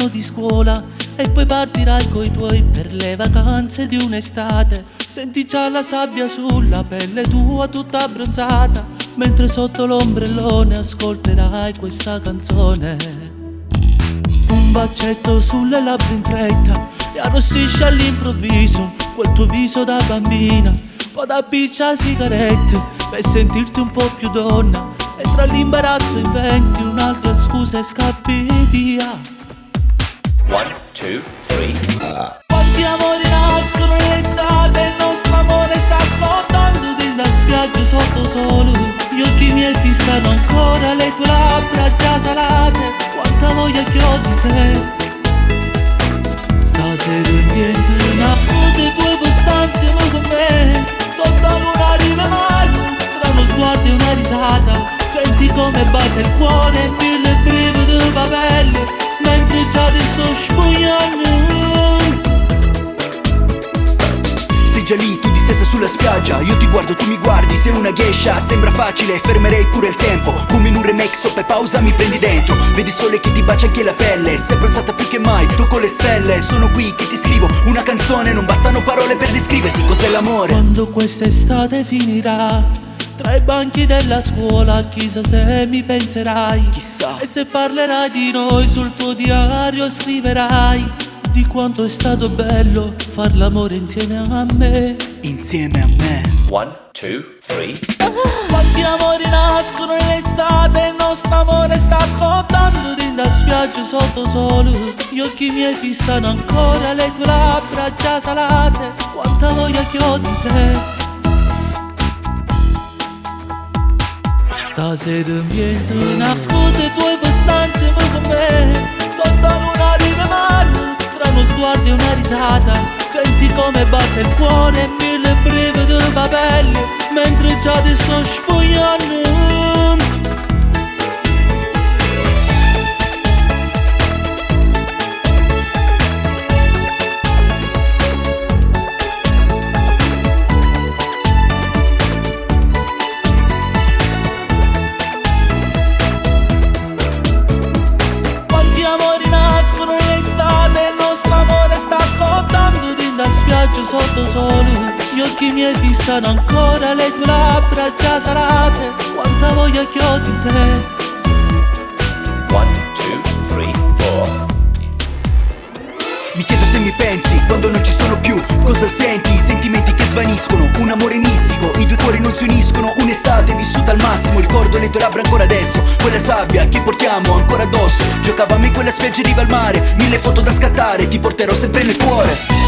di scuola e poi partirai coi tuoi per le vacanze di un'estate. Senti già la sabbia sulla pelle tua tutta abbronzata, mentre sotto l'ombrellone ascolterai questa canzone. Un bacetto sulle labbra in fretta e arrossisce all'improvviso quel tuo viso da bambina. Poi da piccia sigarette per sentirti un po' più donna, e tra l'imbarazzo inventi un'altra scusa e scappi via. 1, 2, 3. Quanti amori nascono nell'estate, il nostro amore sta sfottando da spiaggia sotto sole. Gli occhi miei fissano ancora le tue labbra già salate. Quanta voglia che ho di te. Stasera niente nascosto i tuoi postanze con me. Sotto la luna arriva mano, tra uno sguardo e una risata. Senti come batte il cuore e mille brividi va pelle, mentre già ti sto spugnando. Sei già lì, tu distesa sulla spiaggia, io ti guardo, tu mi guardi, sei una geisha, sembra facile, fermerei pure il tempo. Come in un remake, stop e pausa, mi prendi dentro. Vedi sole che ti bacia anche la pelle, sei bronzata più che mai, tocco le stelle. Sono qui che ti scrivo una canzone, non bastano parole per descriverti cos'è l'amore. Quando quest'estate finirà, tra i banchi della scuola, chissà se mi penserai. Chissà. E se parlerai di noi sul tuo diario scriverai di quanto è stato bello far l'amore insieme a me. Insieme a me. 1, 2, 3. Quanti amori nascono nell'estate, il nostro amore sta scottando da spiaggia sotto sole. Gli occhi miei fissano ancora le tue labbra già salate. Quanta voglia che ho di te. Stasera niente nascosto i tuoi postanze con me. Sotto la luna arriva mano, tra uno sguardo e una risata. Senti come batte il cuore e mille brividi va pelle, mentre già ti sto spugnando. Spiaggia sotto sole, gli occhi miei fissano ancora le tue labbra già salate. Quanta voglia che ho di te. 1, 2, 3, 4. Mi chiedo se mi pensi quando non ci sono più. Cosa senti? Sentimenti che svaniscono. Un amore mistico, i due cuori non si uniscono. Un'estate vissuta al massimo, ricordo le tue labbra ancora adesso. Quella sabbia che portiamo ancora addosso. Giocavamo in quella spiaggia in riva al mare, mille foto da scattare, ti porterò sempre nel cuore.